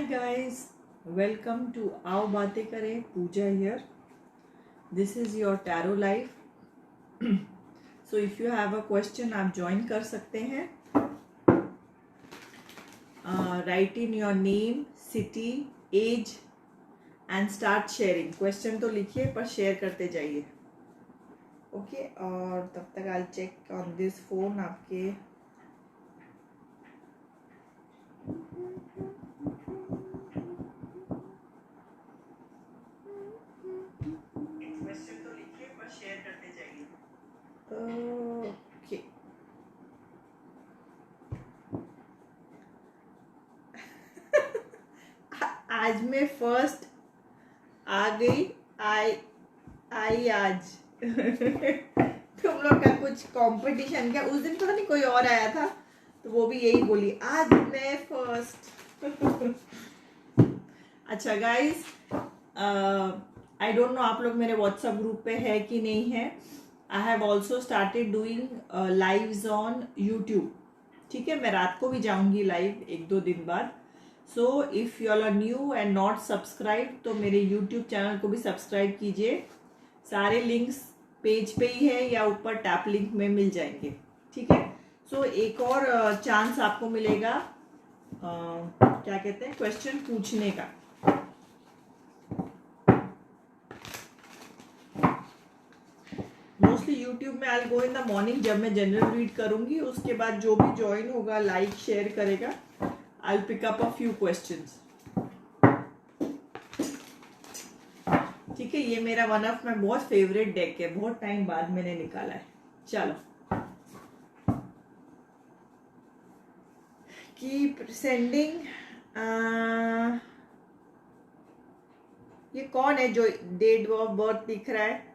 Hi guys, welcome to आओ बातें करें. Pooja here. This is your tarot life. So if you have a question आप join कर सकते हैं. Write in your name, city, age and start sharing. Question तो लिखिए पर share करते जाइए. Okay, और तब तक I'll check on this phone आपके क्वेश्चन तो लिखिए पर शेयर करते जाइए. ओके. आज मैं फर्स्ट आ गई. आई आज. तुम लोग का कुछ कंपटीशन क्या? उस दिन पता नहीं कोई और आया था तो वो भी यही बोली आज मैं फर्स्ट. अच्छा गाइस, आई डोंट नो आप लोग मेरे व्हाट्सएप ग्रुप पे है कि नहीं है. I have also started doing lives on YouTube. ठीक है, मैं रात को भी जाऊंगी लाइव 1-2 दिन बाद. So if you are new and not subscribe तो मेरे यूट्यूब चैनल को भी सब्सक्राइब कीजिए. सारे लिंक्स पेज पे ही है या ऊपर टैप लिंक में मिल जाएंगे. ठीक है. सो एक और चांस आपको मिलेगा क्या कहते हैं क्वेश्चन पूछने का. मोस्टली यूट्यूब में आई गो इन द मॉर्निंग जब मैं जनरल रीड करूंगी. उसके बाद जो भी ज्वाइन होगा लाइक शेयर करेगा I will pick up a few questions. ठीक है, ये मेरा वन ऑफ माई बहुत फेवरेट डेक है. बहुत टाइम बाद मैंने निकाला है. चलो, कीप सेंडिंग. ये कौन है जो डेट ऑफ बर्थ दिख रहा है?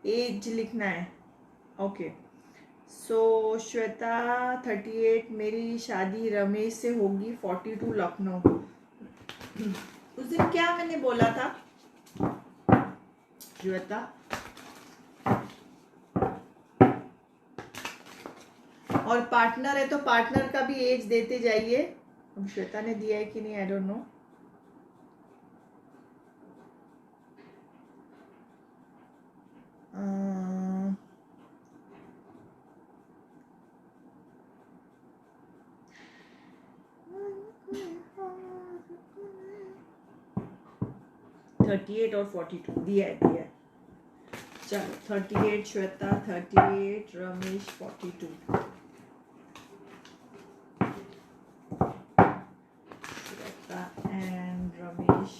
एज लिखना है. ओके. सो श्वेता 38. मेरी शादी रमेश से होगी. 42 लखनऊ. उस दिन क्या मैंने बोला था श्वेता? और पार्टनर है तो पार्टनर का भी एज देते जाइए. अब श्वेता ने दिया है कि नहीं आई डोंट नो. $38 और 42 दिया है. चलो 38 श्वेता, 38 रमेश, 42 श्वेता एंड रमेश.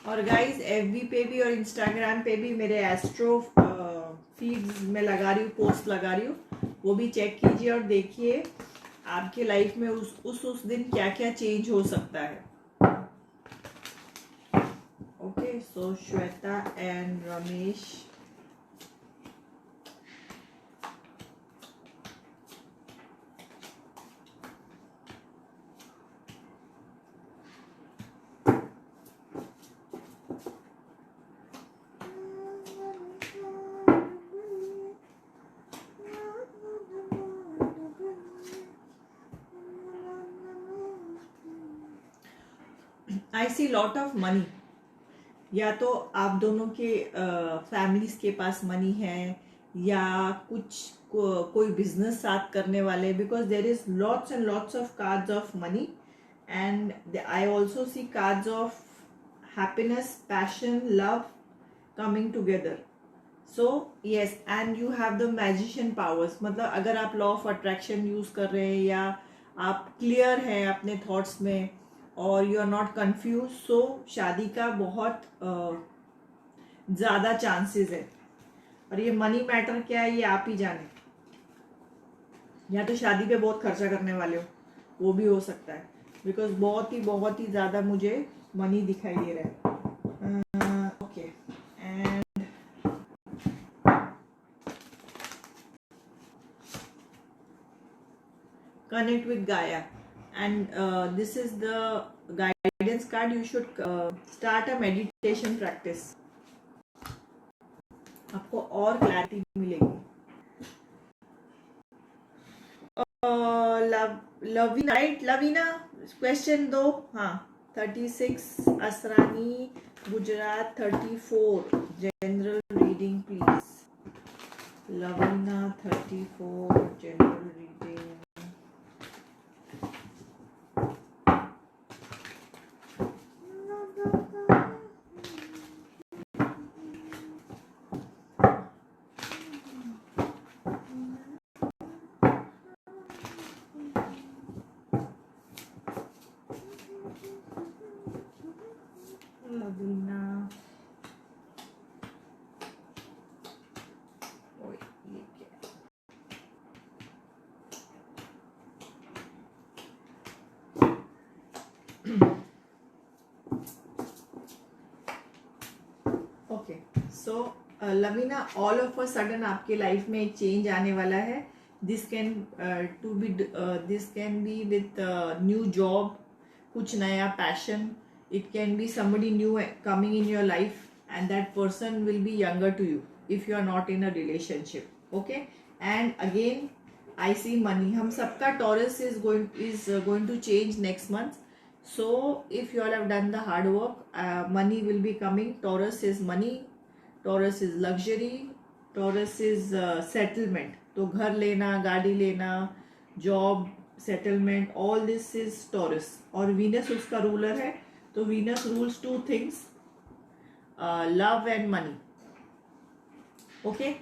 और गाइज एफबी पे भी और इंस्टाग्राम पे भी मेरे एस्ट्रो फीड्स में लगा रही हूँ, पोस्ट लगा रही हूँ. वो भी चेक कीजिए और देखिए आपके लाइफ में उस दिन क्या क्या चेंज हो सकता है. Okay. So Shweta and Ramesh. I see lot of money. या तो आप दोनों के फैमिलीज के पास मनी है या कोई बिजनेस साथ करने वाले. Because there is lots and lots of cards of money and I also C cards of happiness, passion, love coming together. So yes, and you have the magician powers. मतलब अगर आप law of attraction use कर रहे हैं या आप clear हैं अपने थॉट्स में और यू आर नॉट कंफ्यूज, सो शादी का बहुत ज्यादा चांसेस है. और ये मनी मैटर क्या है ये आप ही जाने. या तो शादी पे बहुत खर्चा करने वाले हो, वो भी हो सकता है. बिकॉज बहुत ही ज्यादा मुझे मनी दिखाई दे रहा है. Okay. And connect with Gaia. And this is the guidance card. You should start a meditation practice. आपको और क्लैरिटी मिलेगी. लवीना, राइट लवीना, क्वेश्चन दो। हाँ 36 Asrani Gujarat, 34 general reading please. Lavina 34 general reading. Lavina, ओए ये क्या, okay so Lavina, all of a sudden आपके life में एक चेंज आने वाला है। This can be with new job, कुछ नया passion. It can be somebody new coming in your life and that person will be younger to you if you are not in a relationship. Okay, and again I see money, हम सबका Taurus is going to change next month. So if you all have done the hard work, money will be coming. Taurus is money, Taurus is luxury, Taurus is settlement. तो घर लेना, गाड़ी लेना, job, settlement, all this is taurus. और Venus उसका ruler है, तो Venus rules two things, love and money. Okay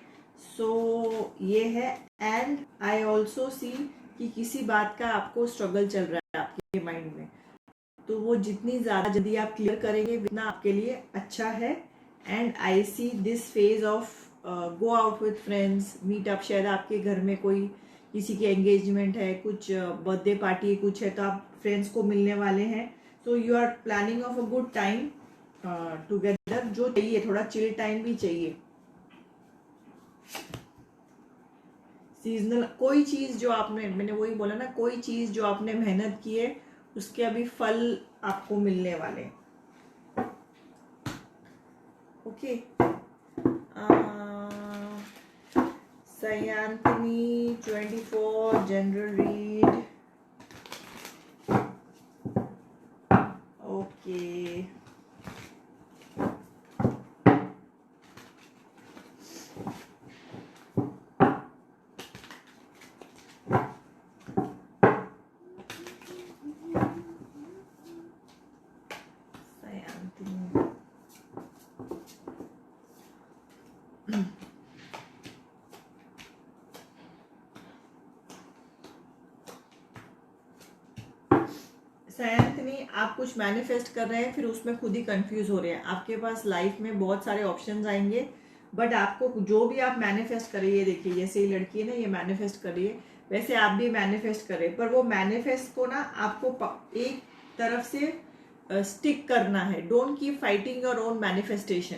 so ये है। एंड आई ऑल्सो सी कि किसी बात का आपको स्ट्रगल चल रहा है आपके माइंड में, तो वो जितनी ज़्यादा जल्दी आप क्लियर करेंगे उतना आपके लिए अच्छा है। And I see this phase of go out with friends, meet up. शायद आपके घर में कोई किसी की एंगेजमेंट है, कुछ बर्थडे पार्टी कुछ है, तो आप फ्रेंड्स को मिलने वाले हैं। So you are planning of a good time together. जो चाहिए थोड़ा चिल टाइम भी चाहिए। सीजनल कोई चीज़ जो आपने, मैंने वही बोला ना, कोई चीज़ जो आपने मेहनत की है उसके अभी फल आपको मिलने वाले हैं। Okay Sayantani 24 general read. Okay Sayantani, आप कुछ मैनिफेस्ट कर रहे हैं, फिर उसमें खुद ही कंफ्यूज हो रहे हैं। आपके पास लाइफ में बहुत सारे ऑप्शंस आएंगे, बट आपको जो भी आप मैनिफेस्ट करिए, देखिए जैसे ये लड़की है ना, ये मैनिफेस्ट कर रही है, वैसे आप भी मैनिफेस्ट करें, पर वो मैनिफेस्ट को ना आपको एक तरफ से स्टिक करना है। Don't keep fighting your own manifestation.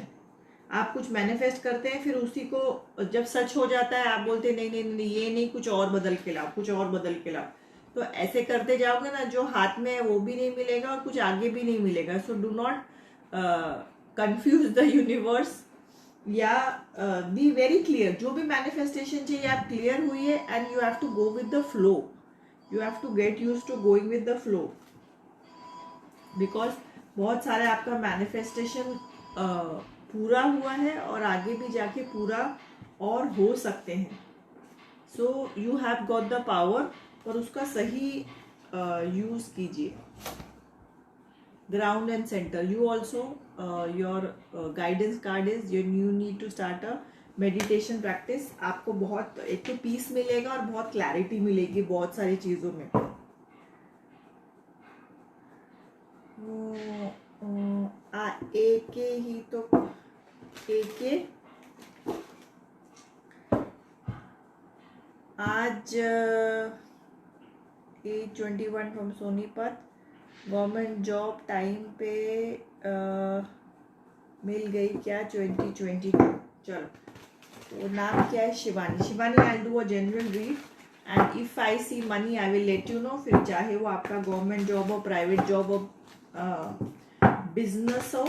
आप कुछ मैनिफेस्ट करते हैं, फिर उसी को जब सच हो जाता है आप बोलते हैं नहीं नहीं नहीं, ये नहीं, कुछ और बदल के लाओ, कुछ और बदल के लाओ। तो ऐसे करते जाओगे ना, जो हाथ में है वो भी नहीं मिलेगा और कुछ आगे भी नहीं मिलेगा। So do not confuse the universe, या बी वेरी क्लियर। जो भी मैनिफेस्टेशन चाहिए आप क्लियर हुई है, and you have to go with the flow. You have to get used to going with the flow, because बहुत सारे आपका मैनिफेस्टेशन पूरा हुआ है और आगे भी जाके पूरा और हो सकते हैं। So you have got the power, और उसका सही यूज कीजिए। Ground and center, you also your guidance card is you need to start a meditation practice. आपको बहुत एक तो पीस मिलेगा और बहुत क्लैरिटी मिलेगी बहुत सारी चीज़ों में। एक ही तो एक आज 821 from Sonipat. Government job time पे मिल गई क्या 2022? चलो, तो नाम क्या है? Shivani. Shivani, I do a general read and if I see money I will let you know. फिर चाहे वो आपका गवर्नमेंट जॉब हो, प्राइवेट जॉब हो, बिजनेस हो,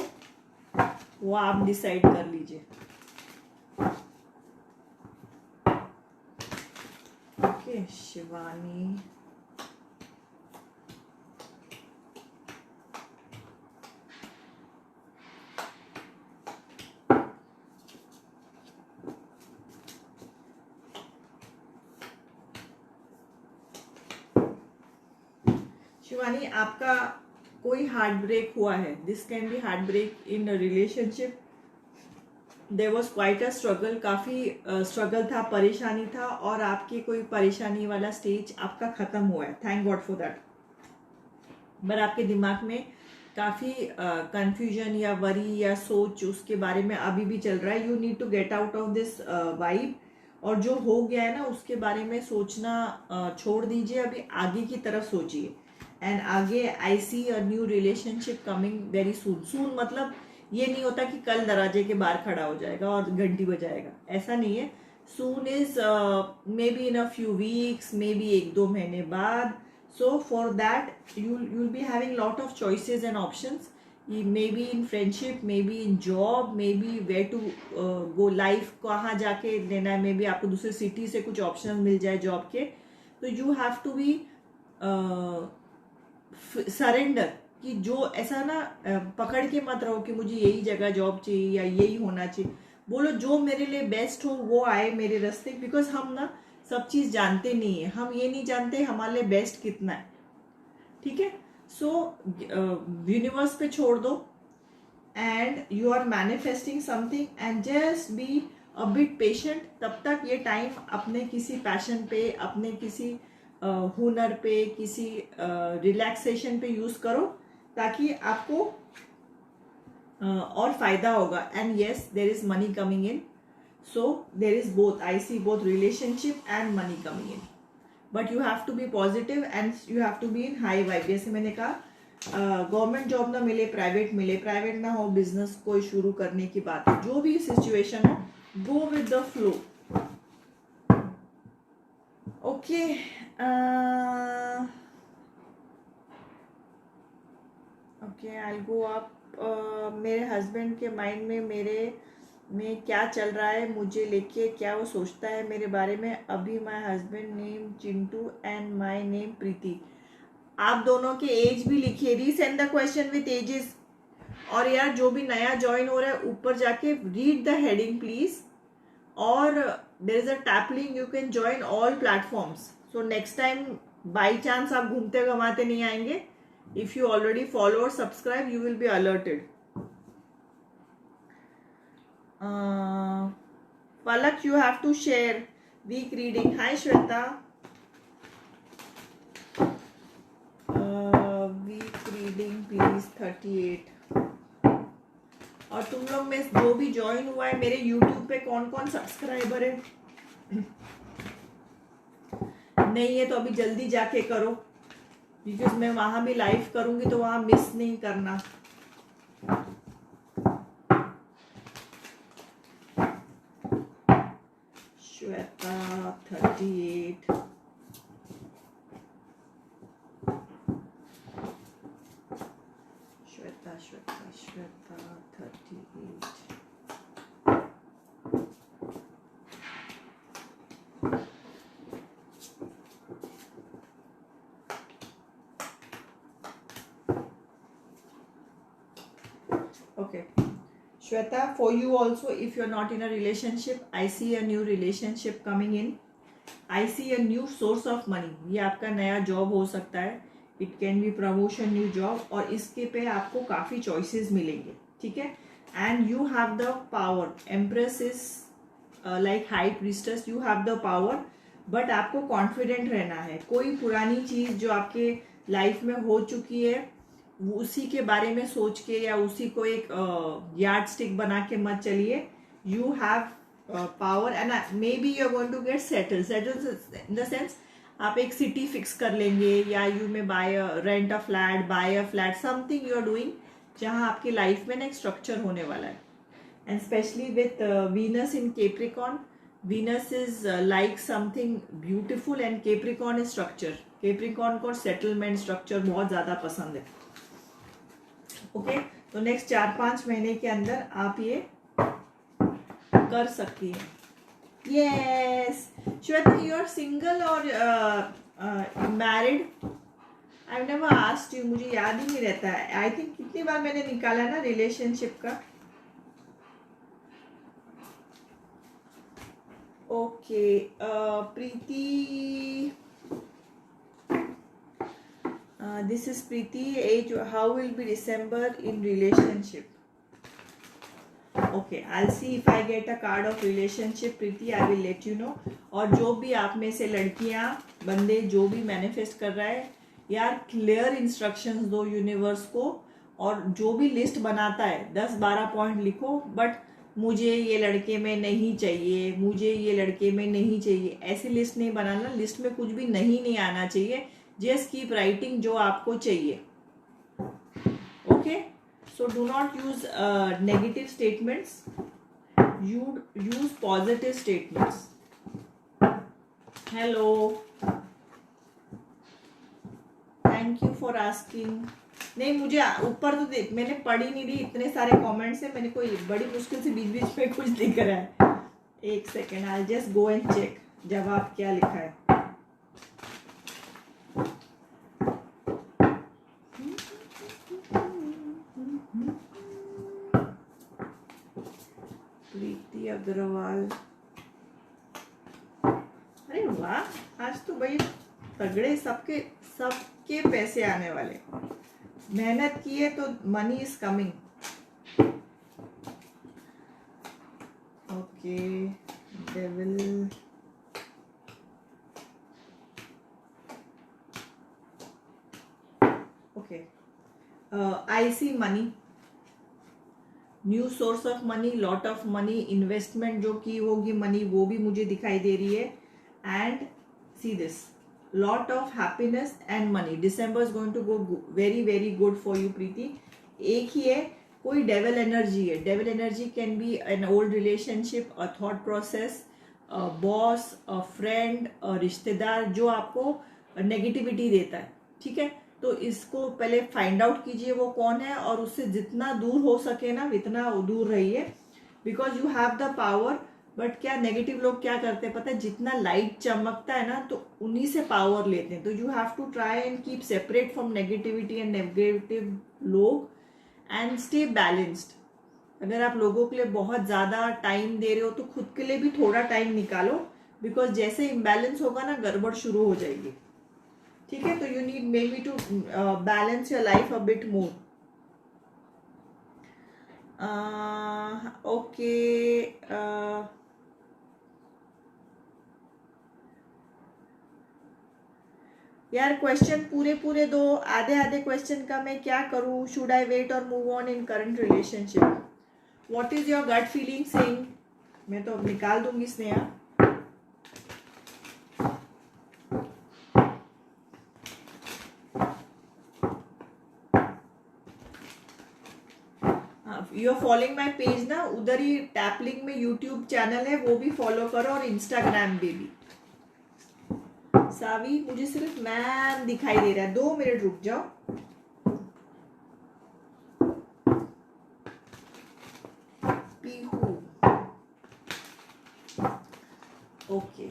वो आप डिसाइड कर लीजिए। ओके ओके शिवानी, शिवानी आपका कोई हार्ट ब्रेक हुआ है. This can be heart break in a relationship. There was quite a struggle, काफ़ी स्ट्रगल था, परेशानी था, और आपकी कोई परेशानी वाला स्टेज आपका ख़त्म हुआ है. Thank God for that. पर आपके दिमाग में काफ़ी कंफ्यूजन या वरी या सोच उसके बारे में अभी भी चल रहा है. You need to get out of this vibe. और जो हो गया है ना उसके बारे में सोचना छोड़ दीजिए. अभी आगे की तरफ सोचिए. एंड आगे I see a new relationship coming very soon. Soon मतलब ये नहीं होता कि कल दरवाजे के बाहर खड़ा हो जाएगा और घंटी बजाएगा, ऐसा नहीं है. Soon is maybe in a few weeks, maybe 1-2 महीने बाद. So for that you'll be having lot of choices and options. Maybe in friendship, maybe in job, maybe where to go, life कहाँ जाके लेना है. maybe आपको दूसरे city से कुछ ऑप्शन मिल जाए जॉब के. तो you have to be surrender. कि जो ऐसा ना पकड़ के मत रहो कि मुझे यही जगह जॉब चाहिए या यही होना चाहिए. बोलो जो मेरे लिए बेस्ट हो वो आए मेरे रास्ते. बिकॉज हम ना सब चीज़ जानते नहीं है. हम ये नहीं जानते हमारे लिए बेस्ट कितना है. ठीक है. सो यूनिवर्स पे छोड़ दो. And you are manifesting something and just be a bit patient. तब तक ये टाइम अपने किसी पैशन पे, अपने किसी हुनर पे, किसी रिलैक्सेशन पे यूज करो ताकि आपको और फायदा होगा. And yes there is money coming in. So there is both. I see both relationship and money coming in. But you have to be positive and you have to be in high vibe. जैसे मैंने कहा government job ना मिले, private मिले, private ना हो, business कोई शुरू करने की बात है. जो भी सिचुएशन हो, गो with the flow. Okay. Okay I will go up. मेरे हस्बैंड के माइंड में मेरे में क्या चल रहा है मुझे लेके, क्या वो सोचता है मेरे बारे में. अभी my husband name Chintu and my name Preeti. आप दोनों के एज भी लिखिए. Resend the question with ages. और यार जो भी नया ज्वाइन हो रहा है ऊपर जाके रीड द हेडिंग प्लीज. और there is a tap link, you can join all platforms. So next time by chance आप घूमते घमाते नहीं आएंगे. इफ यू ऑलरेडी फॉलो और subscribe you will be alerted. Palak, you have to share week reading. Hi Shweta. Week reading please 38. और तुम लोग में जो भी ज्वाइन हुआ है मेरे YouTube पे कौन कौन सब्सक्राइबर है नहीं है तो अभी जल्दी जाके करो. बिकॉज मैं वहां भी लाइव करूंगी तो वहां मिस नहीं करना. Shweta 38. Shweta 38. Okay. Shweta, for you also, if you're not in a relationship, I see a new relationship coming in. I see a new source of money. ये आपका नया जॉब हो सकता है. It can be promotion, new job. और इसके पे आपको काफ़ी choices मिलेंगे. ठीक है. And you have the power. Empress is like high priestess. You have the power. But आपको confident रहना है. कोई पुरानी चीज़ जो आपके लाइफ में हो चुकी है उसी के बारे में सोच के या उसी को एक यार्ड स्टिक बना के मत चलिए. You have power and may be you are going to get settle in the sense आप एक सिटी फिक्स कर लेंगे या you may buy rent a flat, buy a flat, something you are doing जहां आपकी लाइफ में ना एक स्ट्रक्चर होने वाला है. And specially with Venus in Capricorn. Venus is like something beautiful and Capricorn is structure. Capricorn को settlement structure बहुत ज्यादा पसंद है. ओके. तो नेक्स्ट 4-5 महीने के अंदर आप ये कर सकती हैं. Yes. Shweta, you are single or married? I've never asked you. मुझे याद ही नहीं रहता है. I think कितनी बार मैंने निकाला ना रिलेशनशिप का. Okay. Preeti. This is Preeti. Age. How will be December in relationship? Okay, I'll see if I get a card of relationship, Preeti. I will let you know. और जो भी आप में से लड़कियां बंदे जो भी मैनिफेस्ट कर रहा है यार, क्लियर इंस्ट्रक्शंस दो यूनिवर्स को. और जो भी लिस्ट बनाता है 10-12 पॉइंट लिखो, बट मुझे ये लड़के में नहीं चाहिए, मुझे ये लड़के में नहीं चाहिए, ऐसी लिस्ट नहीं बनाना. लिस्ट में कुछ भी नहीं आना चाहिए. जस्ट कीप राइटिंग जो आपको चाहिए. Okay, so do not use negative statements. You use positive statements. Hello, thank you for asking. नहीं, मुझे ऊपर तो देख, मैंने पढ़ी नहीं रही, इतने सारे कमेंट्स हैं. मैंने कोई बड़ी मुश्किल से बीच बीच में कुछ लिख रहा है. एक second, I just go and check जवाब क्या लिखा है. प्रीति अग्रवाल. अरे वाह, आज तो भाई तगड़े सबके पैसे आने वाले. मेहनत की है तो money is coming. Okay, devil. Okay, I see money, new source of money, lot of money, investment जो की होगी मनी वो भी मुझे दिखाई दे रही है. And see this, lot of happiness and money. December is going to go very very good for you Preeti. एक ही है, कोई डेविल एनर्जी है. Devil energy can be an old relationship, a thought process, a boss, a friend, a रिश्तेदार जो आपको negativity देता है. ठीक है, तो इसको पहले फाइंड आउट कीजिए वो कौन है, और उससे जितना दूर हो सके ना इतना दूर रहिए. Because you have the power. But क्या नेगेटिव लोग क्या करते हैं पता है, जितना लाइट चमकता है ना तो उन्हीं से पावर लेते हैं. तो you have to try and keep separate from negativity and negative लोग एंड स्टे बैलेंस्ड. अगर आप लोगों के लिए बहुत ज्यादा टाइम दे रहे हो तो खुद के लिए भी थोड़ा टाइम निकालो. बिकॉज जैसे इम्बैलेंस होगा ना गड़बड़ शुरू हो जाएगी. ठीक है, तो you need may be to balance your life a bit more. Okay, यार क्वेश्चन पूरे पूरे दो, आधे आधे क्वेश्चन का मैं क्या करूं. शुड आई वेट और move on in current relationship? What is your gut feeling saying? मैं तो अब निकाल दूंगी Sneha. You are following my page ना, उधर ही टैप लिंक में यूट्यूब चैनल है वो भी फॉलो करो, और इंस्टाग्राम पे भी. सावी, मुझे सिर्फ मैम दिखाई दे रहा है. 2 मिनट रुक जाओ. पीहू. ओके,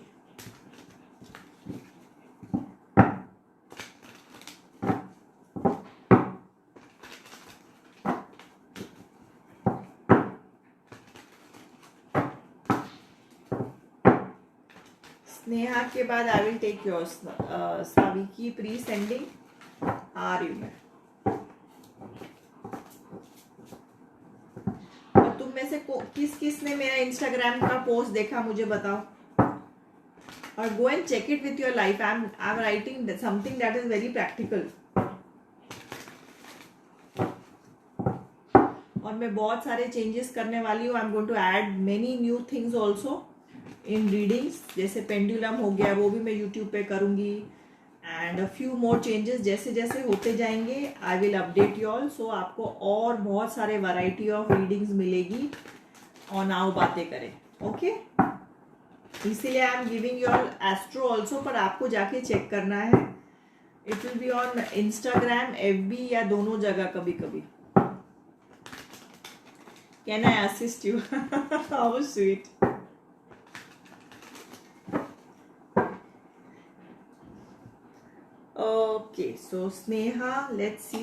स्नेहा के बाद आई विल टेक योर्स. सावी की प्री सेंडिंग आ रही हूं मैं. और तुम में से किस किस ने मेरा इंस्टाग्राम का पोस्ट देखा मुझे बताओ. और go and check it with your life. I am writing something that is very practical. और मैं बहुत सारे चेंजेस करने वाली हूँ. I am going to add many new things also in readings. जैसे पेंडुलम हो गया वो भी मैं यूट्यूब पे करूंगी. And a few more changes जैसे जैसे होते जाएंगे I will update you all. So आपको और बहुत सारे वैरायटी ऑफ रीडिंग्स मिलेगी ऑन आओ बातें करें. ओके, इसीलिए I am giving you all astro also, पर आपको जाके चेक करना है. It will be on Instagram, FB या दोनों जगह कभी कभी. Can I assist you? How sweet. Okay, so Sneha, let's see.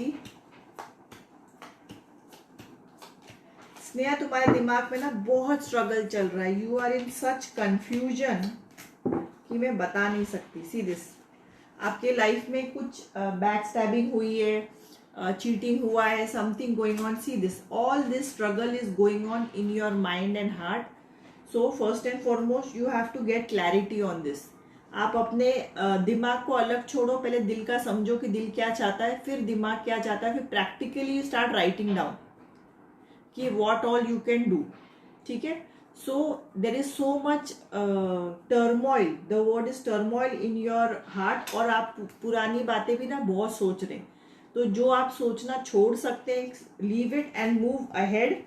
Sneha, तुम्हारे दिमाग में ना बहुत स्ट्रगल चल रहा है। You are in such confusion कि मैं बता नहीं सकती। सी दिस, आपके लाइफ में कुछ बैक स्टैबिंग हुई है, चीटिंग हुआ है, something going on. See this, all this struggle is going on in your mind and heart. So first and foremost you have to get clarity on this. आप अपने दिमाग को अलग छोड़ो, पहले दिल का समझो कि दिल क्या चाहता है, फिर दिमाग क्या चाहता है, फिर practically you start writing down कि what all you can do. ठीक है, so there is so much turmoil, the word is turmoil in your heart, और आप पुरानी बातें भी ना बहुत सोच रहे हैं। तो जो आप सोचना छोड़ सकते हैं, leave it and move ahead.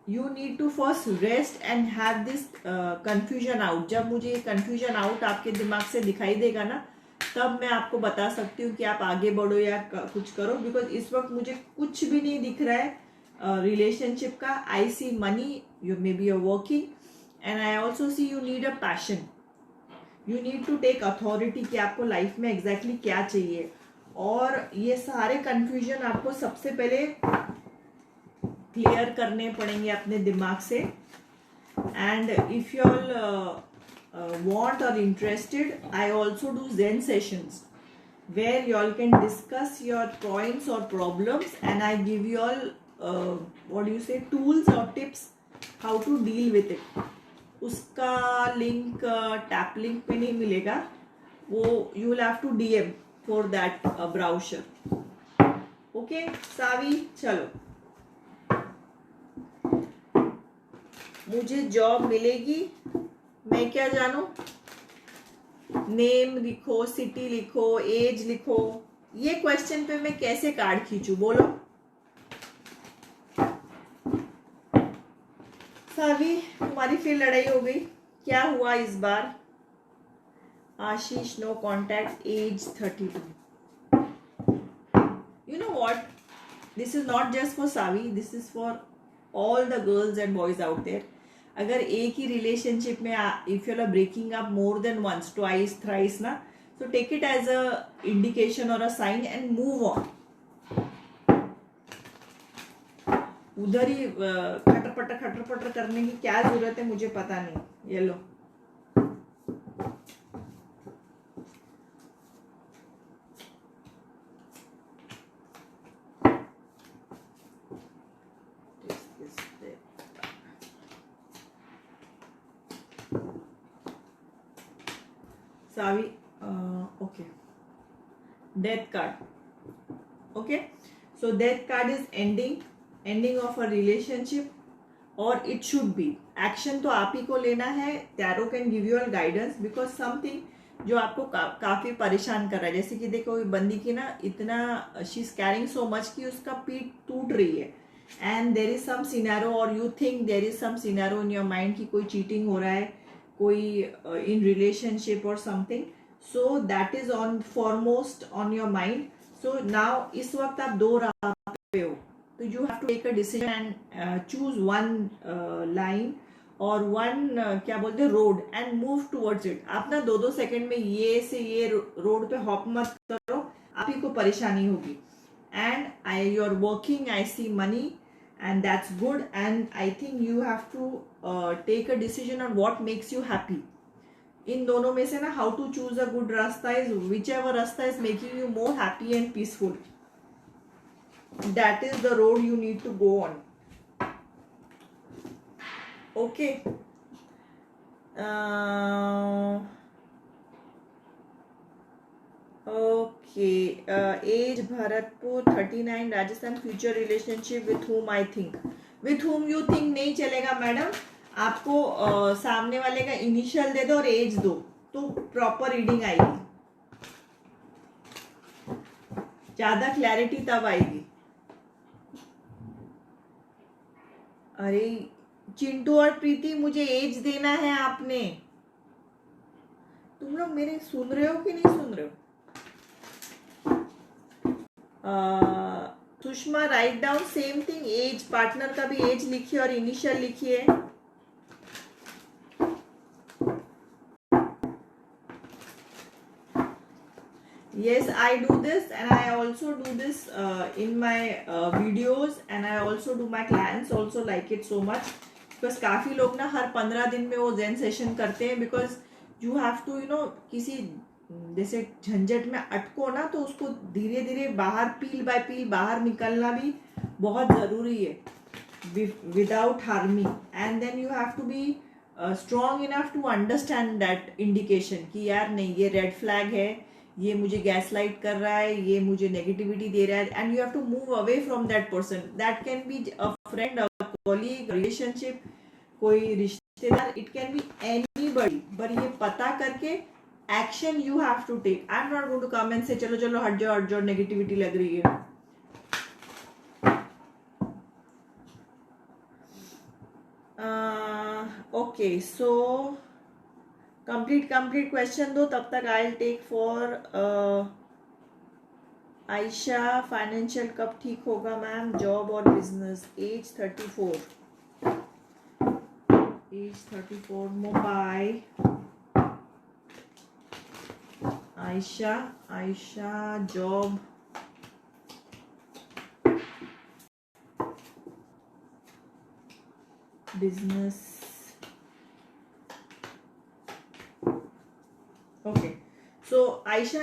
You need to first rest and have this confusion out. जब मुझे ये कंफ्यूजन आउट आपके दिमाग से दिखाई देगा ना, तब मैं आपको बता सकती हूँ कि आप आगे बढ़ो या कुछ करो। बिकॉज इस वक्त मुझे कुछ भी नहीं दिख रहा है रिलेशनशिप का। I see money, you may be working, and I also see you need a passion. You need to take authority कि आपको लाइफ में एग्जैक्टली क्या चाहिए। और ये सारे कंफ्यूजन आपको सबसे पहले क्लियर करने पड़ेंगे अपने दिमाग से। And if you all want or interested, I also do Zen sessions where you all can discuss your points or problems, and I give you all what do you say, tools or tips how to deal with it. उसका link tap link पे नहीं मिलेगा, वो you will have to DM for that browser. Okay Savi, चलो। मुझे job मिलेगी, मैं क्या जानू? नेम लिखो, सिटी लिखो, एज लिखो। ये क्वेश्चन पे मैं कैसे कार्ड खींचू, बोलो सावी। तुम्हारी फिर लड़ाई हो गई, क्या हुआ इस बार? Ashish, no contact, age 32। You know what, this is not just for Savi, this is for all the girls and boys out there. अगर एक ही रिलेशनशिप में if you are breaking up more than once, twice, thrice ना, so take it as a indication or a sign and move on. उधर ही खटर पटर करने की क्या जरूरत है, मुझे पता नहीं। ये लो, सावी, okay, death card. Okay, so death card is ending of a relationship, और it should be action तो आप ही को लेना है। Tarot can give you all guidance because something जो आपको काफी परेशान कर रहा है। जैसे कि देखो, बंदी की ना इतना she is caring so much कि उसका पीठ टूट रही है, and there is some scenario, और you think there is some scenario in your mind कि कोई चीटिंग हो रहा है, कोई इन रिलेशनशिप और something. So that is on foremost on your mind. So now इस वक्त आप दो राह पे हो, तो you have to take a decision and choose one line और वन क्या बोलते हैं, road, and move towards it. आप ना 2-2 सेकंड में ये से ये रोड पे हॉप मत करो, आप ही को परेशानी होगी। And I you are working, I see money, and that's good, and I think you have to take a decision on what makes you happy. इन दोनों में से ना how to choose a good रास्ता is whichever रास्ता is making you more happy and peaceful. That is the road you need to go on. Okay. Okay. Age Bharatpur 39, Rajasthan, future relationship with whom I think. With whom you think नहीं चलेगा madam. आपको सामने वाले का initial दे दो और as दो, तो प्रॉपर रीडिंग आएगी, ज्यादा क्लैरिटी तब आएगी। अरे चिंटू और प्रीति, मुझे एज देना है आपने। तुम लोग मेरे सुन रहे हो कि नहीं सुन रहे हो? Sushma, write down same thing, age, partner का भी एज लिखिए और इनिशियल लिखिए। Yes, I do this, and I also do this in my videos, and I also do my clients also like it so much, because काफी लोग ना हर 15 दिन में वो जेन सेशन करते हैं, because you have to किसी जैसे झंझट में अटको ना, तो उसको धीरे धीरे बाहर पील बाय पील बाहर निकलना भी बहुत जरूरी है without harming, and then you have to be strong enough to understand that indication कि यार नहीं, ये रेड फ्लैग है, ये मुझे गैस लाइट कर रहा है, ये मुझे नेगेटिविटी दे रहा है, and you have to move away from that person. That can be a friend, a colleague, relationship, कोई रिश्तेदार, इट कैन बी एनीबॉडी, पर ये पता करके action you have to take. I am not going to come and say चलो चलो हट जाओ, नेगेटिविटी लग रही है. ओके, सो कंप्लीट क्वेश्चन दो, तब तक I will take for Ayesha. Financial कब ठीक होगा मैम? जॉब और business. Age 34. Age 34. Mobile. Ayesha job, business. Okay, so Ayesha,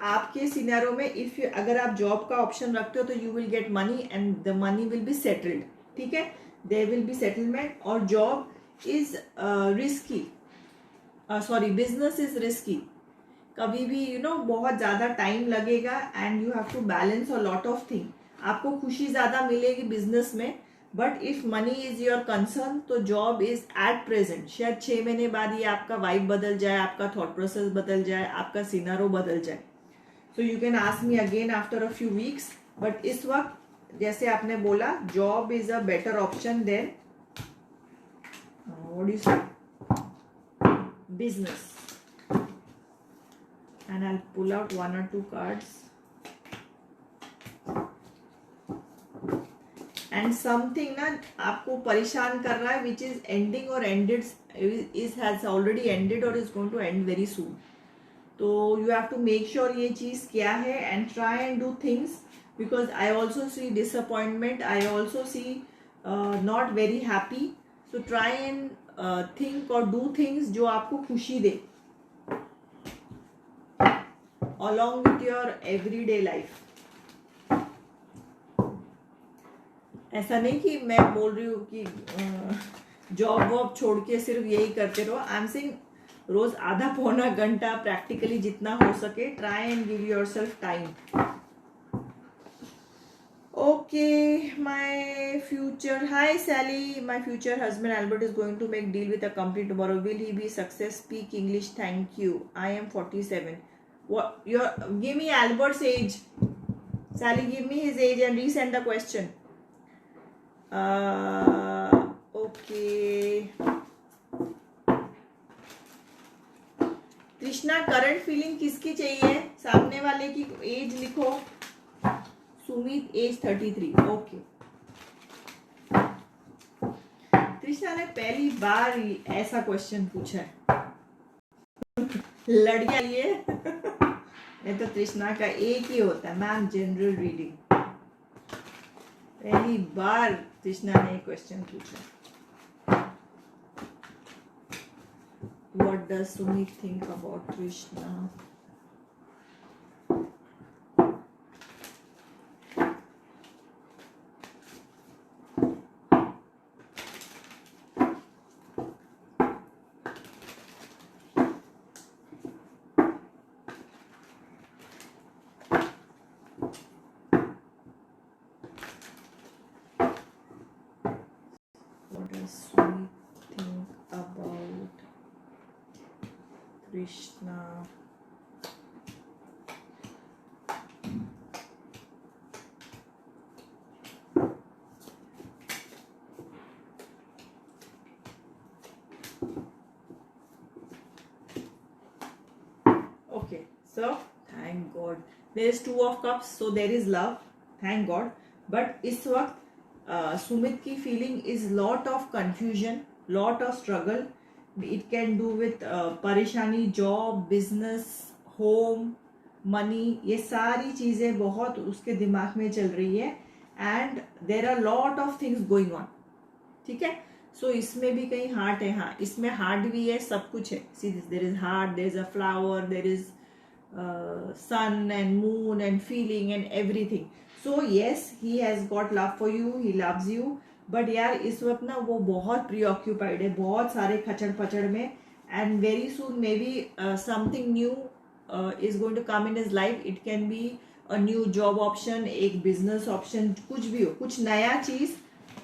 आपके सिनेरियो में इफ अगर आप जॉब का ऑप्शन रखते हो तो you will get money and the money will be settled. ठीक है, देयर विल बी सेटलमेंट. और job is risky, sorry, business is risky. कभी भी बहुत ज्यादा टाइम लगेगा, and you have to balance a lot of thing. आपको खुशी ज्यादा मिलेगी बिजनेस में, but if money is your concern, तो जॉब इज एट प्रेजेंट, शायद 6 महीने बाद ये आपका वाइब बदल जाए, आपका थॉट प्रोसेस बदल जाए, आपका सिनारो बदल जाए. So you can ask me again after a few weeks, but इस वक्त जैसे आपने बोला, job is a better option than what you say business. And I will pull out 1 or 2 cards. And something ना आपको परेशान कर रहा है, विच इज एंडिंग और ended, is has already ended और is going to end very soon. तो you have to make sure ये चीज क्या है, and try and do things, because I also see disappointment, I also see not very happy. So try and think और do things जो आपको खुशी दे along with your everyday life. ऐसा नहीं कि मैं बोल रही हूँ कि जॉब वॉब छोड़ के सिर्फ यही करते रहो. आई एम सेइंग रोज आधा पौना घंटा प्रैक्टिकली जितना हो सके, try and give yourself time. Okay, my future. Hi Sally, my future husband Albert is going to make deal with a company tomorrow. Will he be success? Speak English. Thank you. I am 47. What your give me Albert's age. Sally, give me his age and resend the question. Okay. Krishna, current feeling किसकी चाहिए? सामने वाले की as लिखो. Sumit, as 33. Okay. Krishna ने पहली बार ऐसा question पूछा है. लड़कियां लिए नहीं तो कृष्णा का एक ही होता है मैम, जनरल रीडिंग. पहली बार कृष्णा ने क्वेश्चन पूछा. What does Sumit think about Krishna? What does Sumit think about Krishna? Okay, so thank God there is 2 of cups, so there is love, thank God. But इस वक्त सुमित की feeling is lot of confusion, lot of struggle. It can do with परेशानी, job, business, home, money, ये सारी चीज़ें बहुत उसके दिमाग में चल रही है and there are lot of things going on, ठीक है। सो इसमें भी कहीं हार्ट है, हाँ इसमें हार्ट भी है, सब कुछ है। See this, there is heart, there is a flower, there is sun and moon and feeling and everything. So yes, he has got love for you, he loves you, but यार इस वक्त ना वो बहुत preoccupied है, बहुत सारे खचड़ पचड़ में, and very soon maybe something new is going to come in his life. It can be a new job option, एक business option, कुछ भी हो, कुछ नया चीज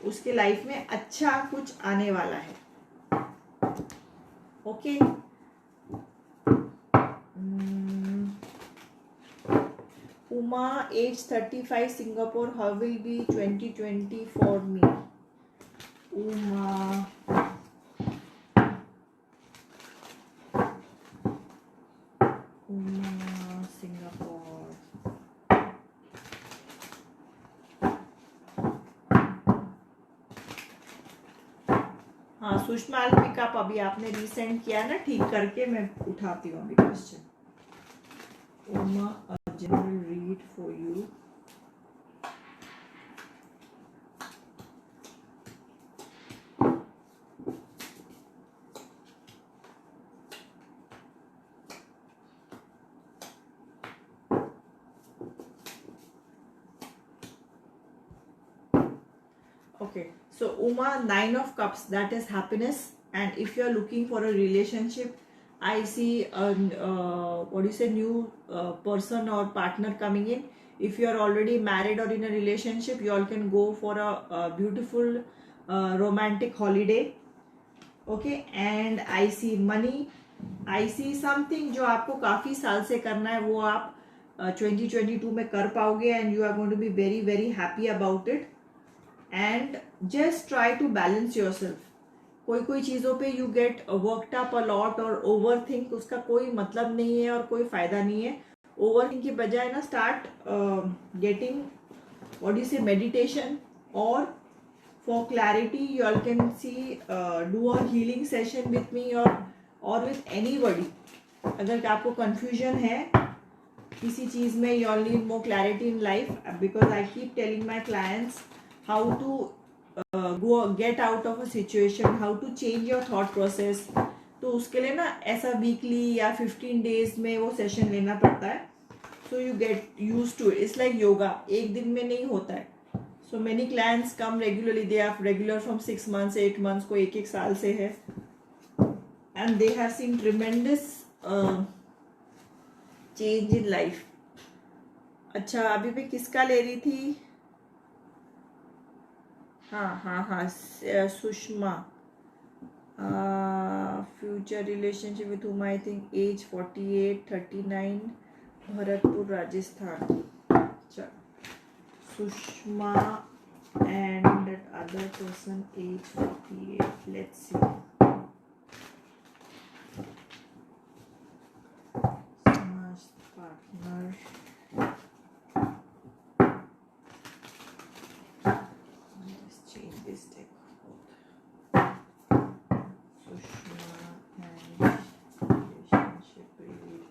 उसके लाइफ में अच्छा कुछ आने वाला है। Okay Uma, age 35, Singapore. How will be 2020 for me? Uma. Uma, Singapore. हाँ सुषमा, I'll pick up, अभी आपने रिसेंड किया ना, ठीक करके मैं उठाती हूँ अभी question. Uma, a general read for you. Okay, so Uma, 9 of Cups, that is happiness. And if you are looking for a relationship, I see a what do you say, new person or partner coming in. If you are already married or in a relationship, you all can go for a beautiful romantic holiday. Okay, and I see money. I see something जो आपको काफी साल से करना है, वो आप 2022 में कर पाओगे, and you are going to be very very happy about it. And just try to balance yourself. कोई चीज़ों पे you get worked up a lot और overthink, उसका कोई मतलब नहीं है और कोई फायदा नहीं है। overthink की बजाय ना start getting what do you say, meditation, or for clarity you all can see do a healing session with me or with anybody. अगर आपको confusion है किसी चीज़ में, you all need more clarity in life, because I keep telling my clients how to go get out of a situation, how to change your thought process. तो उसके लिए ना ऐसा वीकली या 15 डेज में वो सेशन लेना पड़ता है. So you get used to it. It's like yoga, एक दिन में नहीं होता है. So many clients come regularly, they are regular from 6 months 8 months, को एक साल से है, and they have seen tremendous change in life. अच्छा, अभी मैं किसका ले रही थी? हाँ Sushma. Future relationship with hmm, I think age 48 39, Bharatpur Rajasthan. चलो, Sushma and other person age 48. Let's see. Sushma's partner. Just change this deck. Sushma and relationship read.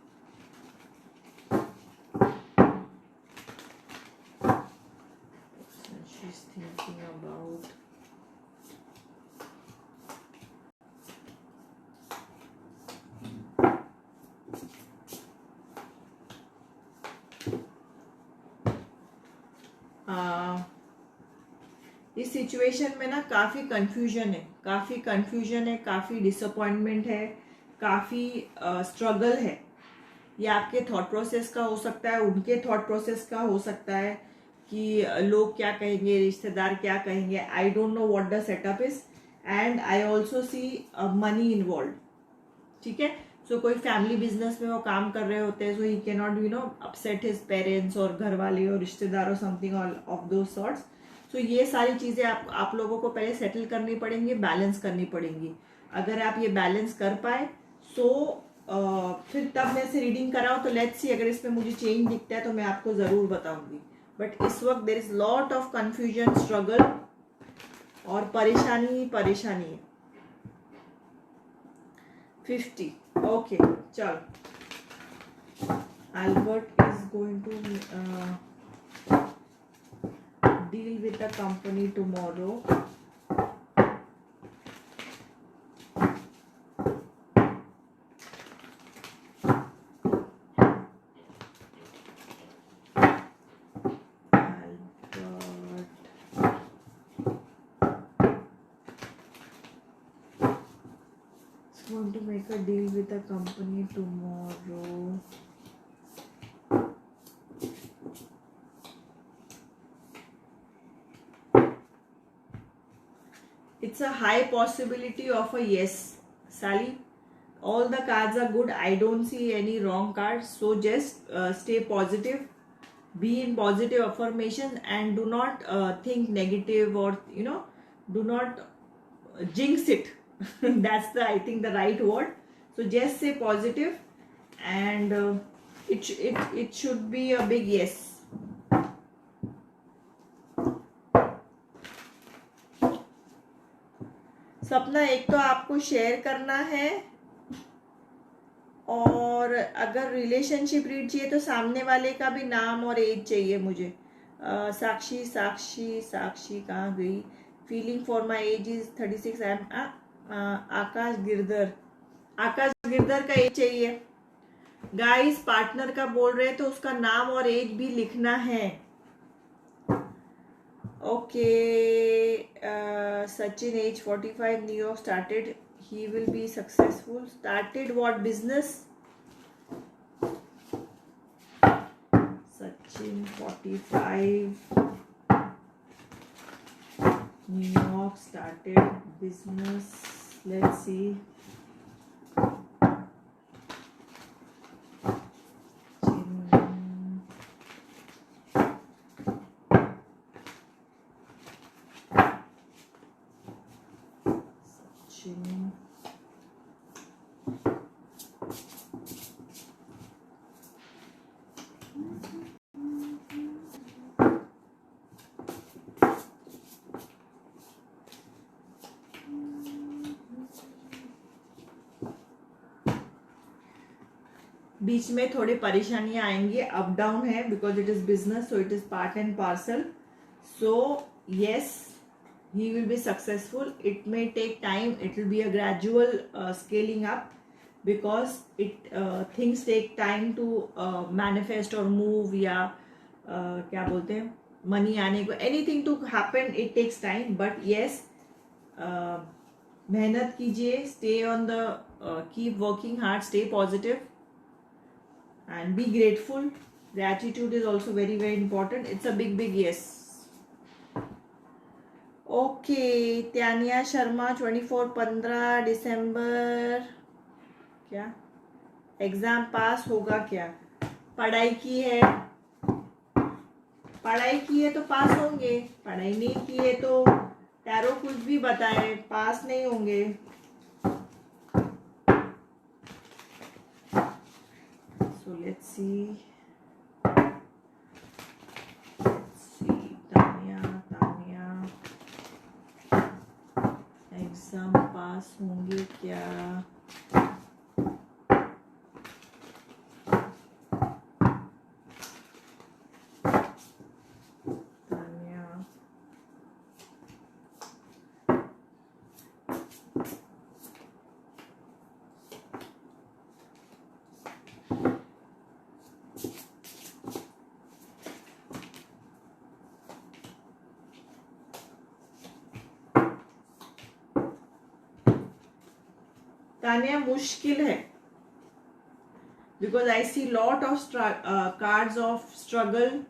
She's thinking about इस सिचुएशन में ना काफ़ी कंफ्यूजन है, काफ़ी डिसअपॉइंटमेंट है, काफ़ी स्ट्रगल है. ये आपके थॉट प्रोसेस का हो सकता है, उनके थॉट प्रोसेस का हो सकता है कि लोग क्या कहेंगे, रिश्तेदार क्या कहेंगे. I don't know what the setup is, and I also C money involve. ठीक है, सो कोई फैमिली बिजनेस में वो काम कर रहे होते हैं, so he can not upset his parents और घर वाले और रिश्तेदार और समथिंग ऑफ दो सॉर्ट्स. सो ये सारी चीज़ें आप लोगों को पहले सेटल करनी पड़ेंगी, बैलेंस करनी पड़ेंगी. अगर आप ये बैलेंस कर पाए फिर तब मैं से रीडिंग कराऊँ तो लेट्स सी, अगर इसमें मुझे चेंज दिखता है तो मैं आपको ज़रूर बताऊंगी. बट इस वक्त there is lot of confusion, struggle और परेशानी है. 50. ओके, चलो Albert is going to deal with the company tomorrow. Going to make a deal with the company tomorrow. It's a high possibility of a yes, Sally. All the cards are good. I don't see any wrong cards. So just stay positive. Be in positive affirmation and do not think negative, or do not jinx it. That's I think the right word. So just say positive, and it should be a big yes. सपना एक तो आपको share करना है, और अगर relationship read चाहिए तो सामने वाले का भी नाम और एज चाहिए मुझे. साक्षी साक्षी साक्षी कहाँ गई? Feeling for my age is 36. I am Akash Girdhar का एज चाहिए. गाइस पार्टनर का बोल रहे तो उसका नाम और एज भी लिखना है. Okay. Sachin age 45, New York started. He will be successful. Started what business? Sachin 45, New York started business. Let's see. Sachin. बीच में थोड़ी परेशानियां आएंगी, अप डाउन है, because it is business, so it is part and parcel. So yes, he will be successful. It may take time. It will be a gradual scaling up, because things take time to manifest or move, या क्या बोलते हैं, money आने को, anything to happen it takes time. But yes, मेहनत कीजिए, stay on the, keep working hard, stay positive and be grateful. Gratitude is also very very important. It's a big yes. Okay, Tania Sharma 24 15 दिसंबर. क्या exam पास होगा क्या? पढ़ाई की है तो पास होंगे, पढ़ाई नहीं की है तो टैरो कुछ भी बताए, पास नहीं होंगे. So let's see. Tania exam pass होंगे क्या? तानिया मुश्किल है, because I see lot of cards of struggle,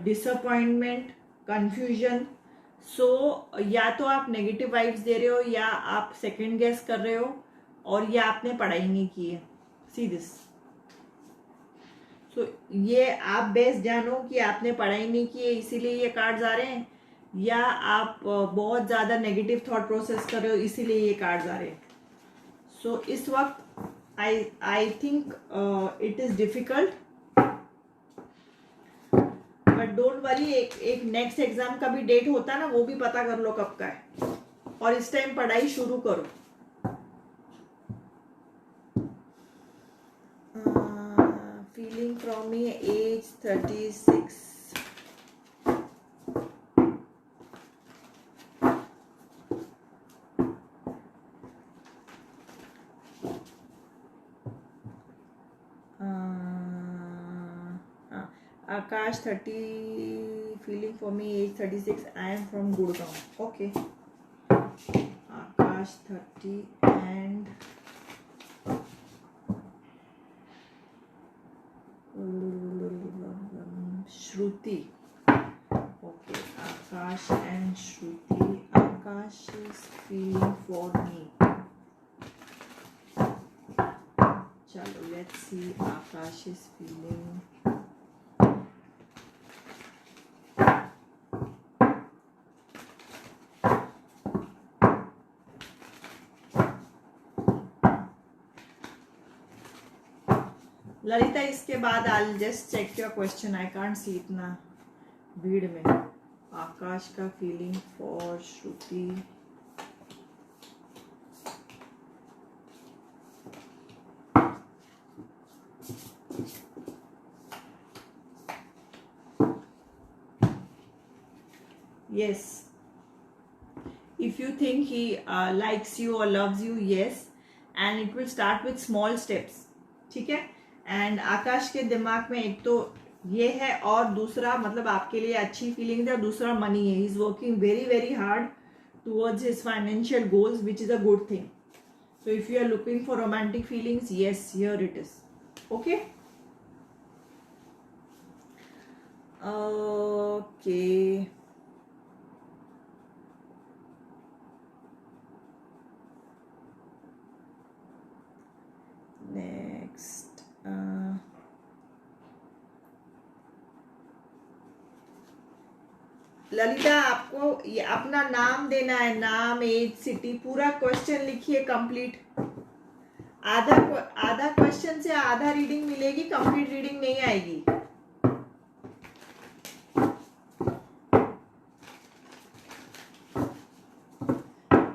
disappointment, confusion. So या तो आप नेगेटिव वाइब्स दे रहे हो, या आप सेकंड गेस कर रहे हो, और या आपने पढ़ाई नहीं की है. See this. सो ये आप बेस्ट जानो कि आपने पढ़ाई नहीं की है इसीलिए ये कार्ड्स आ रहे हैं, या आप बहुत ज़्यादा नेगेटिव थॉट प्रोसेस कर रहे हो इसीलिए ये कार्ड्स आ रहे हैं. सो इस वक्त I think it is difficult, but don't worry. एक नेक्स्ट एग्जाम का भी डेट होता है ना, वो भी पता कर लो कब का है, और इस टाइम पढ़ाई शुरू करो. feeling from me, age 36. Akash 30, feeling for me, age 36. I am from Gurgaon. Okay. Akash 30 and Shruti. Okay, Akash and Shruti. Akash is feeling for me. Chalo, let's see. Akash is feeling. Lalita, इसके बाद I'll just check your question. I can't see इतना भीड़ में. आकाश का feeling for Shruti. Yes. If you think he likes you or loves you, yes. And it will start with small steps. ठीक है. And आकाश के दिमाग में एक तो ये है और दूसरा मतलब आपके लिए अच्छी फीलिंग्स है और दूसरा मनी है. He is working very very hard towards his financial goals which is a good thing. So if you are looking for romantic feelings, yes, here it is. Okay. Okay. Next. Lalita, आपको ये अपना नाम देना है, नाम, age, city, पूरा question लिखिए complete. आधा क्वेश्चन से आधा रीडिंग मिलेगी, कंप्लीट रीडिंग नहीं आएगी.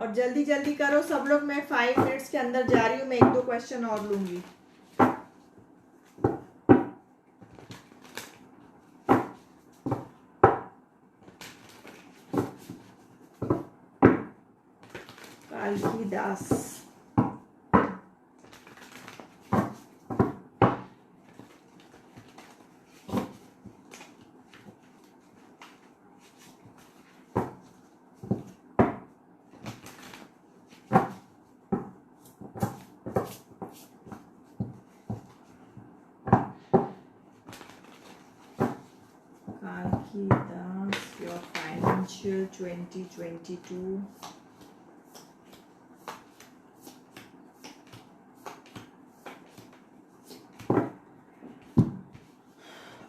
और जल्दी जल्दी करो सब लोग. मैं 5 मिनट्स के अंदर जा रही हूँ. मैं 1-2 क्वेश्चन और लूंगी. कालकी Das. Kalki Das, your financial 2022.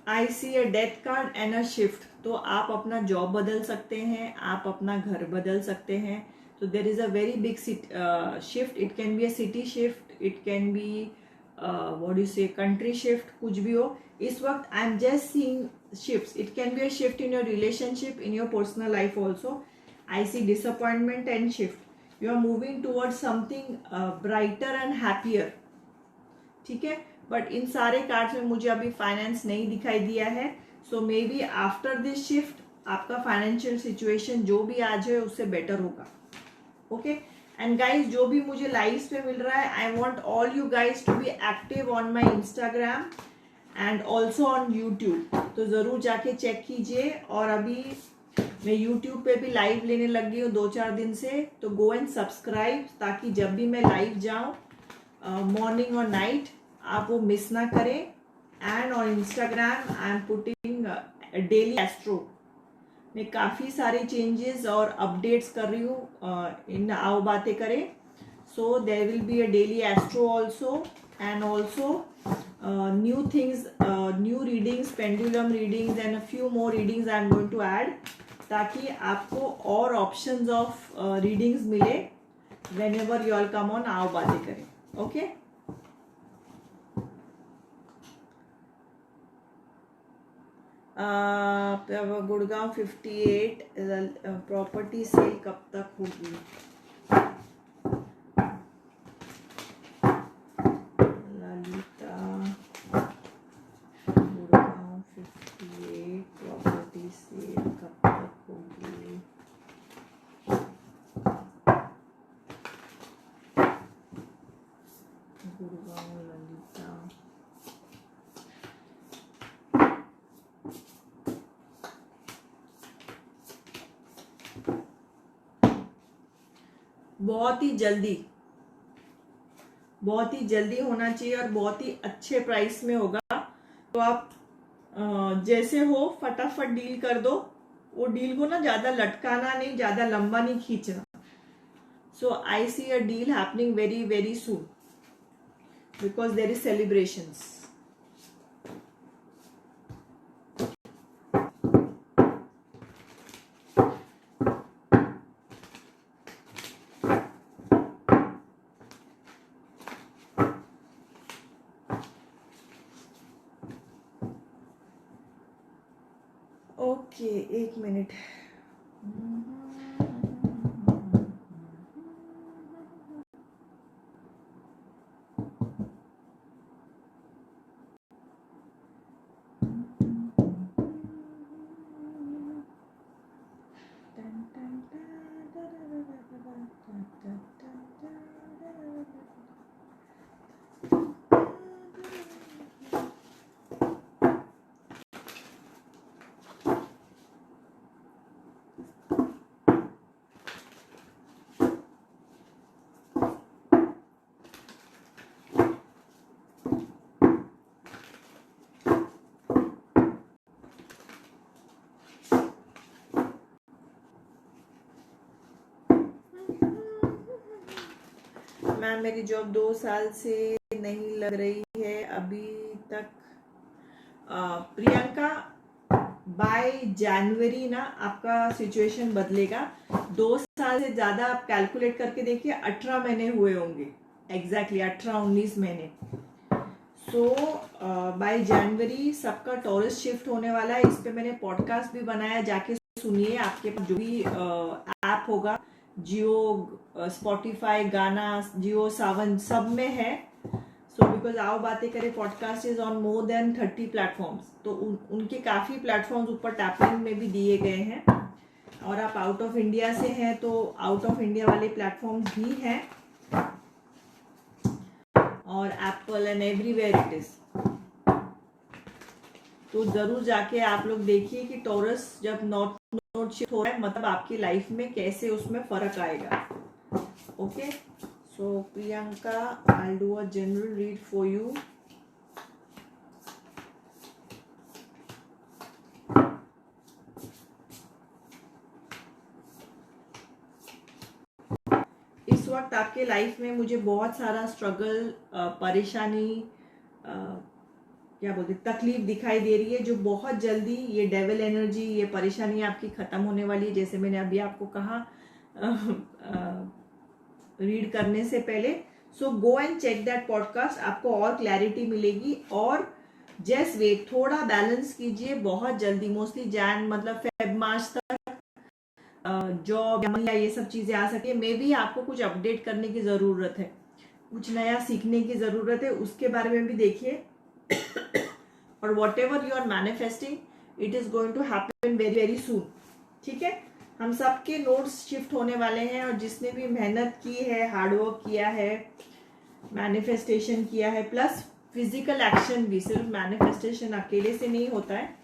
I see a death card and a shift. तो आप अपना जॉब बदल सकते हैं, आप अपना घर बदल सकते हैं. तो there is a very big shift. It can be a city shift, it can be what you say country shift, कुछ भी हो. इस वक्त I am just seeing shifts. It can be a shift in your relationship, in your personal life also. I see disappointment and shift. You are moving towards something brighter and happier. ठीक है. But in सारे cards में मुझे अभी finance नहीं दिखाई दिया है. So maybe after this shift आपका फाइनेंशियल सिचुएशन जो भी आज है उससे बेटर होगा. ओके. एंड गाइज, जो भी मुझे लाइव्स पे मिल रहा है, I want all you guys to be active on my Instagram and also on YouTube. तो जरूर जाके चेक कीजिए. और अभी मैं यूट्यूब पे भी लाइव लेने लग गई हूँ 2-4 दिन से. तो गो एंड सब्सक्राइब, ताकि जब भी मैं लाइव जाऊँ मॉर्निंग और नाइट, आप वो मिस ना करें. And on Instagram I am putting daily astro. मैं काफ़ी सारे चेंजेस और अपडेट्स कर रही हूँ इन आओ बातें करें. So there will be a daily astro also. And also new things, new readings, pendulum readings and a few more readings I am going to add, ताकि आपको और ऑप्शंस ऑफ रीडिंग्स मिले whenever you all come on आओ बातें करें. Okay. Gurgaon 58 property cell कब तक होगी? ललिता बहुत ही जल्दी, बहुत ही जल्दी होना चाहिए और बहुत ही अच्छे प्राइस में होगा। तो आप जैसे हो फटाफट डील कर दो। वो डील को ना ज्यादा लटकाना नहीं, ज्यादा लंबा नहीं खींचना। So I see a deal happening very very soon because there is celebrations. Okay, एक मिनट। मैम मेरी जॉब 2 साल से नहीं लग रही है अभी तक। प्रियंका, बाय जनवरी ना आपका सिचुएशन बदलेगा। 2 साल से ज्यादा आप कैलकुलेट करके देखिए, 18 महीने हुए होंगे, एग्जैक्टली 18-19 महीने। सो बाय जनवरी सबका टॉरस शिफ्ट होने वाला है। इस पे मैंने पॉडकास्ट भी बनाया, जाके सुनिए। आपके पास जो भी ऐप होगा, जियो, स्पॉटिफाई, गाना, जियो सावन, सब में है। सो बिकॉज आओ बातें करें podcast is on more than 30 platforms. तो उनके काफी प्लेटफॉर्म्स ऊपर टैपिंग में भी दिए गए हैं। और आप आउट ऑफ इंडिया से हैं तो आउट ऑफ इंडिया वाले प्लेटफॉर्म्स भी हैं, और Apple and everywhere it is. तो जरूर जाके आप लोग देखिए कि टॉरस जब नॉट शिफ्ट हो रहा है, मतलब आपकी लाइफ में कैसे उसमें फर्क आएगा। Okay, so Priyanka, I do a general read for you. इस वक्त आपके लाइफ में मुझे बहुत सारा स्ट्रगल, परेशानी, क्या बोलते, तकलीफ दिखाई दे रही है, जो बहुत जल्दी ये डेविल एनर्जी, ये परेशानी आपकी खत्म होने वाली है। जैसे मैंने अभी आपको कहा रीड करने से पहले। So go and check that podcast, आपको और क्लैरिटी मिलेगी। और जस्ट वेट, थोड़ा बैलेंस कीजिए, बहुत जल्दी, मोस्टली जैन मतलब फेब मार्च तक जॉब या ये सब चीजें आ सके। मे बी आपको कुछ अपडेट करने की जरूरत है, कुछ नया सीखने की जरूरत है, उसके बारे में भी देखिए। और whatever you are manifesting, it is going to happen very very soon. ठीक है, हम सबके नोट्स शिफ्ट होने वाले हैं, और जिसने भी मेहनत की है, हार्डवर्क किया है, मैनिफेस्टेशन किया है, प्लस फिजिकल एक्शन भी, सिर्फ मैनिफेस्टेशन अकेले से नहीं होता है।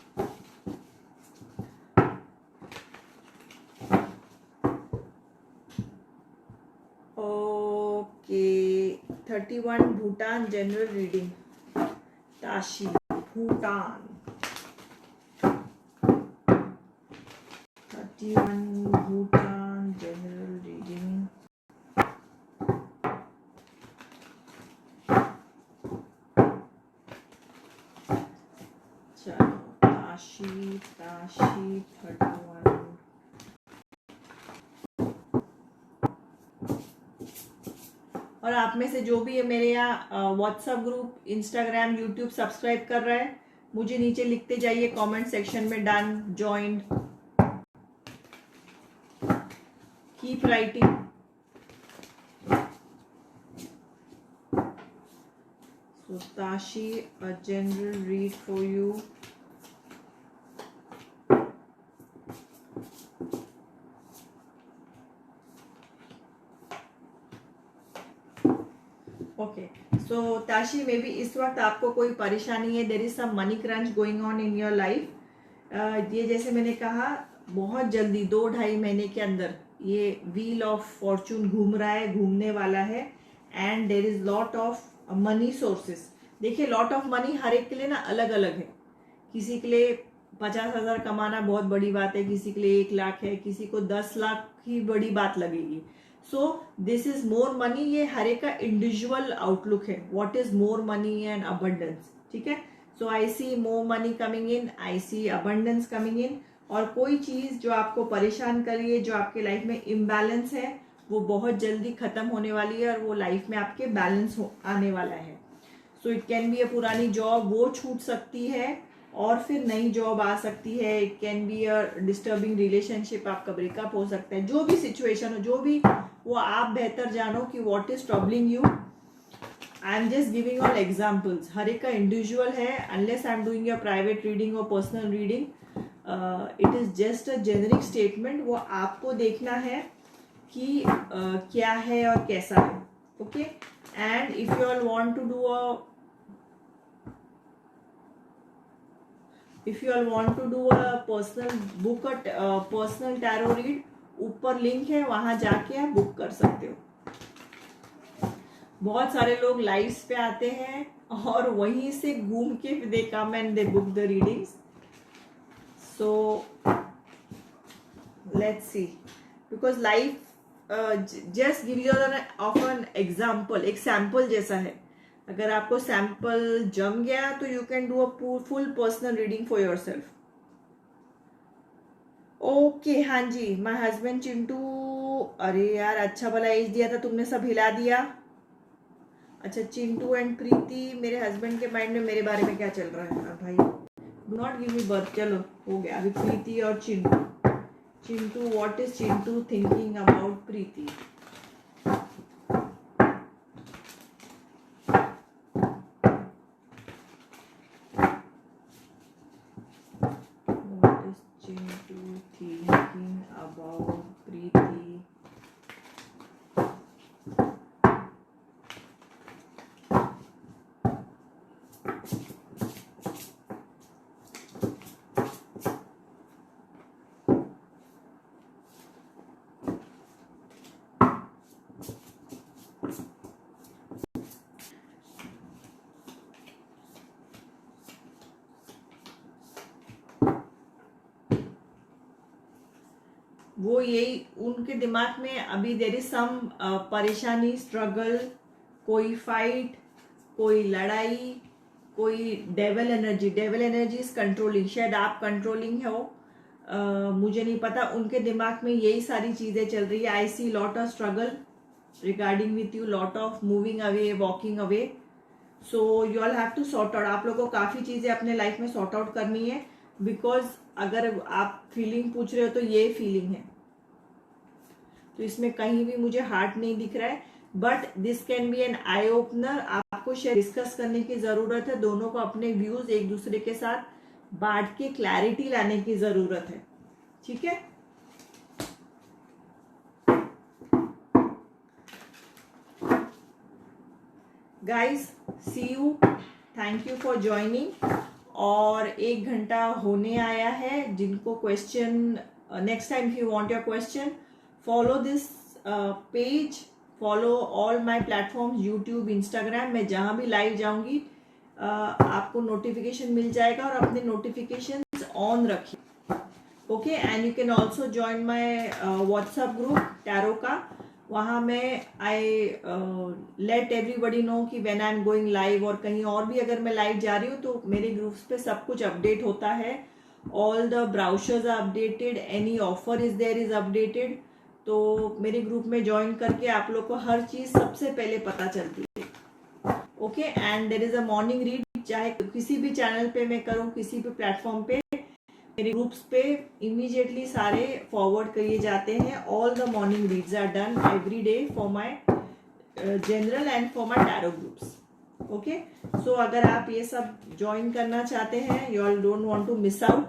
Okay, 31 Bhutan general reading, Tashi Bhutan. 31 Bhutan general reading. चलो, ताशी ताशी 31। और आप में से जो भी है मेरे यहाँ WhatsApp group, Instagram, YouTube subscribe कर रहा है, मुझे नीचे लिखते जाइए कमेंट सेक्शन में, done, joined, keep writing. So Tashi, a general read for you. Okay, so Tashi, may be इस वक्त आपको कोई परेशानी है, there is some money crunch going on in your life. ये जैसे मैंने कहा, बहुत जल्दी 2-2.5 महीने के अंदर ये व्हील ऑफ फॉर्चून घूम रहा है, घूमने वाला है, and there is lot of money sources. देखिए लॉट ऑफ मनी हर एक के लिए ना अलग अलग है। किसी के लिए 50,000 कमाना बहुत बड़ी बात है, किसी के लिए 1 लाख है, किसी को 10 लाख ही बड़ी बात लगेगी। So this is more money, ये हर एक का इंडिविजुअल आउटलुक है, what is more money and abundance. ठीक है, so I see more money coming in, I see abundance coming in. और कोई चीज जो आपको परेशान कर रही है, जो आपके लाइफ में इम्बैलेंस है, वो बहुत जल्दी खत्म होने वाली है और वो लाइफ में आपके बैलेंस आने वाला है। सो इट कैन बी अ पुरानी जॉब, वो छूट सकती है और फिर नई जॉब आ सकती है। It can be a disturbing relationship, आपका ब्रेकअप हो सकता है, जो भी सिचुएशन हो, जो भी, वो आप बेहतर जानो कि what is troubling you. I am just giving all examples, हर एक का इंडिविजुअल है। Unless I am doing a private reading और personal reading, it is just a generic statement. वो आपको देखना है कि क्या है और कैसा है। Okay, and if you all want to do a if you all want to do a personal book, a personal tarot read, ऊपर लिंक है, वहां जाके आप बुक कर सकते हो। बहुत सारे लोग लाइव्स पे आते हैं और वहीं से घूम के they come and they book the readings. So let's see, because life just give you of an example, एक सैम्पल जैसा है। अगर आपको सैंपल जम गया तो you can do a full personal reading for yourself. Okay, हाँ जी, माय हस्बैंड चिंटू। अरे यार, अच्छा भला एज दिया था तुमने, सब हिला दिया। अच्छा, चिंटू एंड प्रीति, मेरे हस्बैंड के माइंड में मेरे बारे में क्या चल रहा है? भाई do not give me birth. चलो हो गया, अभी प्रीति और Chintu. Chintu, what is Chintu thinking about Preeti? Thinking about Preeti. वो यही उनके दिमाग में अभी देर इज सम परेशानी, स्ट्रगल, कोई फाइट, कोई लड़ाई, कोई devil energy. Devil energy is controlling, शायद आप कंट्रोलिंग हो, मुझे नहीं पता। उनके दिमाग में यही सारी चीजें चल रही है। I see lot of struggle regarding with you, lot of moving away, walking away. So you all have to sort out, आप लोगों को काफी चीजें अपने लाइफ में सॉर्ट आउट करनी है। बिकॉज अगर आप फीलिंग पूछ रहे हो तो ये फीलिंग है, तो इसमें कहीं भी मुझे हार्ट नहीं दिख रहा है। But this can be an eye opener, आपको शायद डिस्कस करने की जरूरत है। दोनों को अपने व्यूज एक दूसरे के साथ बांट के क्लैरिटी लाने की जरूरत है। ठीक है, guys, see you, thank you for joining. और 1 घंटा होने आया है। जिनको question, next time if you want your question, follow this page, follow all my platforms, YouTube, Instagram. मैं जहां भी लाइव जाऊंगी आपको नोटिफिकेशन मिल जाएगा, और अपने नोटिफिकेशंस ऑन रखिए। Okay, and you can also join my WhatsApp group tarot का। वहाँ मैं आई लेट एवरीबडी नो कि when I am going live, और कहीं और भी अगर मैं लाइव जा रही हूँ तो मेरे ग्रुप्स पे सब कुछ अपडेट होता है। All the brochures are updated, any offer is there is updated. तो मेरे ग्रुप में ज्वाइन करके आप लोग को हर चीज सबसे पहले पता चलती है। Okay, and there is a morning read, चाहे किसी भी चैनल पे मैं करूँ, किसी भी प्लेटफॉर्म पे, मेरे ग्रुप्स पे इमीडिएटली सारे फॉरवर्ड किए जाते हैं। All the morning reads are done every day for my general and for my tarot groups. Okay, so अगर आप ये सब ज्वाइन करना चाहते हैं, you all don't want to miss out.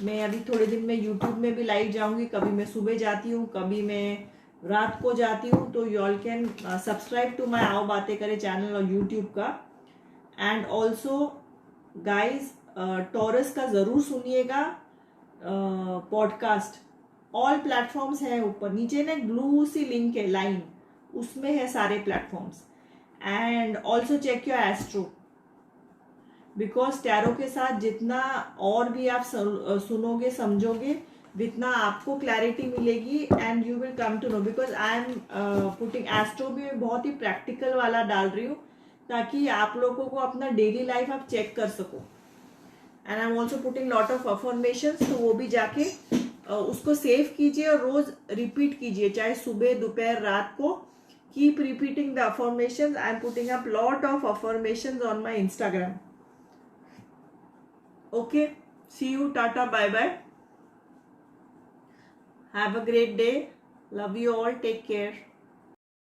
मैं अभी थोड़े दिन में यूट्यूब में भी लाइव जाऊंगी, कभी मैं सुबह जाती हूँ, कभी मैं रात को जाती हूँ। तो you all can subscribe to my आओ बातें करें चैनल और यूट्यूब का। एंड ऑल्सो गाइज, टॉरस का जरूर सुनिएगा पॉडकास्ट, ऑल प्लेटफॉर्म्स है ऊपर नीचे ना ब्लू सी लिंक है लाइन, उसमें है सारे platforms. And also check your astro, because tarot के साथ जितना और भी आप सुनोगे समझोगे, जितना आपको क्लैरिटी मिलेगी and you will come to know. Because I am putting astro भी बहुत ही प्रैक्टिकल वाला डाल रही हूँ, ताकि आप लोगों को अपना डेली लाइफ आप चेक कर सको. And I am also putting lot of affirmation, तो वो भी जाके उसको सेव कीजिए और रोज रिपीट कीजिए, चाहे सुबह दोपहर रात को. Keep repeating the affirmation. I am putting up lot of affirmation on my Instagram. Okay, see you, tata, bye bye, have a great day, love you all, take care.